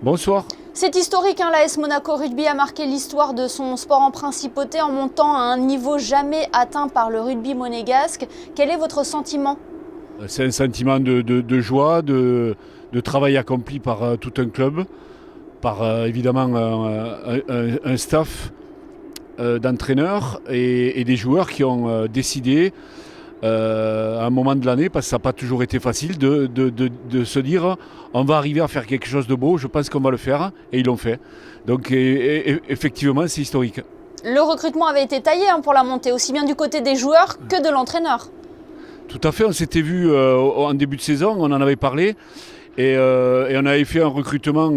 Bonsoir. C'est historique, l'AS Monaco Rugby a marqué l'histoire de son sport en principauté en montant à un niveau jamais atteint par le rugby monégasque. Quel est votre sentiment ? C'est un sentiment de joie, de travail accompli par tout un club, par évidemment un staff d'entraîneurs et des joueurs qui ont décidé à un moment de l'année, parce que ça n'a pas toujours été facile, de se dire on va arriver à faire quelque chose de beau, je pense qu'on va le faire, et ils l'ont fait. Donc effectivement, c'est historique. Le recrutement avait été taillé pour la montée, aussi bien du côté des joueurs que de l'entraîneur. Tout à fait, on s'était vu en début de saison, on en avait parlé, et on avait fait un recrutement,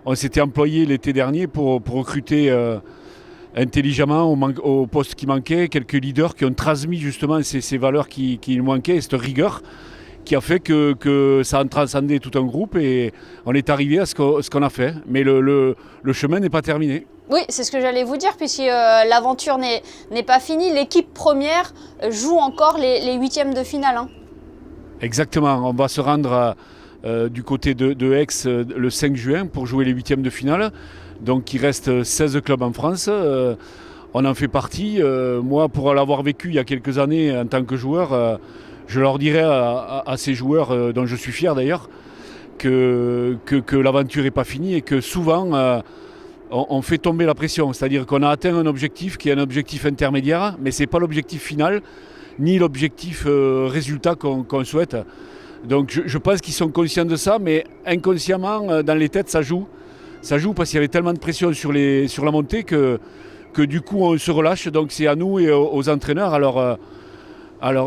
on s'était employé l'été dernier pour recruter intelligemment au poste qui manquait, quelques leaders qui ont transmis justement ces valeurs qui manquaient, et cette rigueur qui a fait que ça a transcendé tout un groupe et on est arrivé à ce qu'on a fait. Mais le chemin n'est pas terminé. Oui, c'est ce que j'allais vous dire, puisque l'aventure n'est pas finie. L'équipe première joue encore les huitièmes de finale. Exactement, on va se rendre du côté de Aix le 5 juin pour jouer les huitièmes de finale. Donc il reste 16 clubs en France, on en fait partie. Moi, pour l'avoir vécu il y a quelques années en tant que joueur, je leur dirais à ces joueurs, dont je suis fier d'ailleurs, que l'aventure n'est pas finie et que souvent on fait tomber la pression. C'est-à-dire qu'on a atteint un objectif qui est un objectif intermédiaire, mais ce n'est pas l'objectif final, ni l'objectif résultat qu'on souhaite. Donc je pense qu'ils sont conscients de ça, mais inconsciemment, dans les têtes, ça joue. Ça joue parce qu'il y avait tellement de pression sur la montée que du coup on se relâche. Donc c'est à nous et aux entraîneurs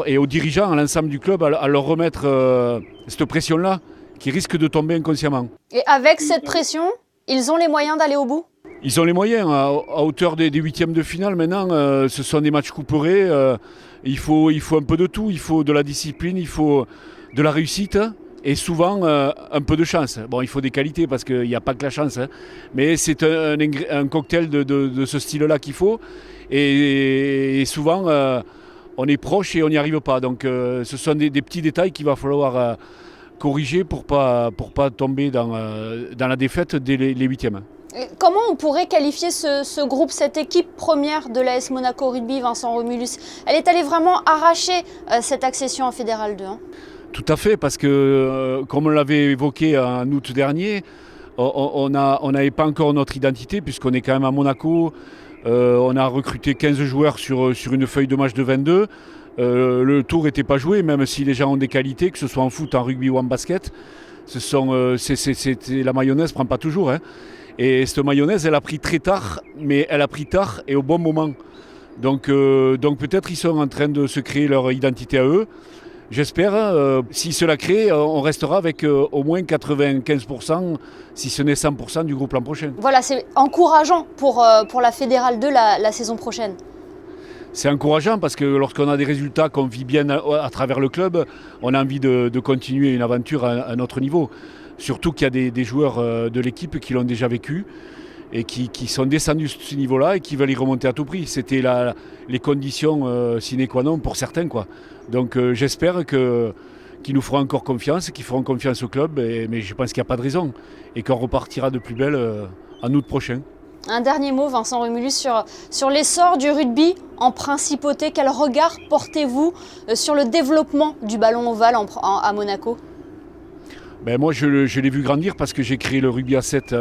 et aux dirigeants, à l'ensemble du club, à leur remettre cette pression-là qui risque de tomber inconsciemment. Et avec cette pression, ils ont les moyens d'aller au bout ? Ils ont les moyens. À hauteur des huitièmes de finale maintenant, ce sont des matchs couperés. Il faut un peu de tout. Il faut de la discipline, il faut de la réussite. Et souvent, un peu de chance. Bon, il faut des qualités parce qu'il n'y a pas que la chance. Mais c'est un cocktail de ce style-là qu'il faut. Et souvent, on est proche et on n'y arrive pas. Donc, ce sont des petits détails qu'il va falloir corriger pour pas tomber dans la défaite dès les huitièmes. Comment on pourrait qualifier ce groupe, cette équipe première de l'AS Monaco Rugby, Vincent Romulus ? Elle est allée vraiment arracher cette accession en Fédéral 2. Tout à fait, parce que, comme on l'avait évoqué en août dernier, on n'avait pas encore notre identité, puisqu'on est quand même à Monaco. On a recruté 15 joueurs sur une feuille de match de 22. Le tour n'était pas joué, même si les gens ont des qualités, que ce soit en foot, en rugby ou en basket. La mayonnaise ne prend pas toujours. Et cette mayonnaise, elle a pris très tard, mais elle a pris tard et au bon moment. Donc peut-être ils sont en train de se créer leur identité à eux. J'espère, si cela crée, on restera avec au moins 95%, si ce n'est 100% du groupe l'an prochain. Voilà, c'est encourageant pour la Fédérale 2 la saison prochaine. C'est encourageant parce que lorsqu'on a des résultats qu'on vit bien à travers le club, on a envie de continuer une aventure à notre niveau. Surtout qu'il y a des joueurs de l'équipe qui l'ont déjà vécu et qui sont descendus à ce niveau-là et qui veulent y remonter à tout prix. C'était les conditions sine qua non pour certains, quoi. Donc j'espère qu'ils nous feront encore confiance, qu'ils feront confiance au club, mais je pense qu'il n'y a pas de raison et qu'on repartira de plus belle en août prochain. Un dernier mot, Vincent Romulus, sur l'essor du rugby en principauté. Quel regard portez-vous sur le développement du ballon ovale à Monaco ? Moi, je l'ai vu grandir parce que j'ai créé le rugby à 7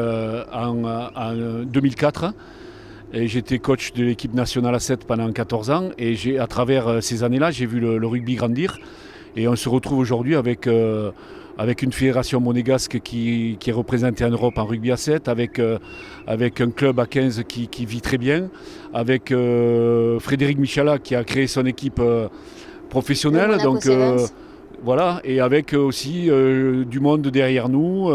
en 2004. Et j'étais coach de l'équipe nationale à 7 pendant 14 ans. Et à travers ces années-là, j'ai vu le rugby grandir. Et on se retrouve aujourd'hui avec une fédération monégasque qui est représentée en Europe en rugby à 7, avec un club à 15 qui vit très bien, avec Frédéric Michala qui a créé son équipe professionnelle. Voilà, et avec aussi du monde derrière nous,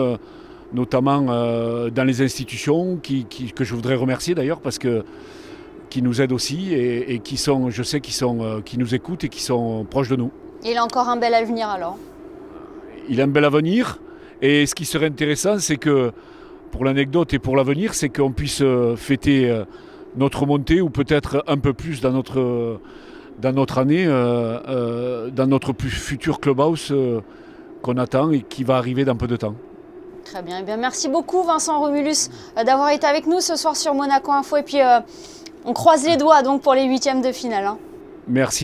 notamment dans les institutions que je voudrais remercier d'ailleurs parce que qui nous aident aussi et qui sont, je sais, qui nous écoutent et qui sont proches de nous. Il a encore un bel avenir alors. Il a un bel avenir et ce qui serait intéressant, c'est que pour l'anecdote et pour l'avenir, c'est qu'on puisse fêter notre montée ou peut-être un peu plus dans notre année, dans notre futur clubhouse qu'on attend et qui va arriver dans peu de temps. Très bien. Eh bien, merci beaucoup Vincent Romulus d'avoir été avec nous ce soir sur Monaco Info. Et puis on croise les doigts donc pour les huitièmes de finale. Merci.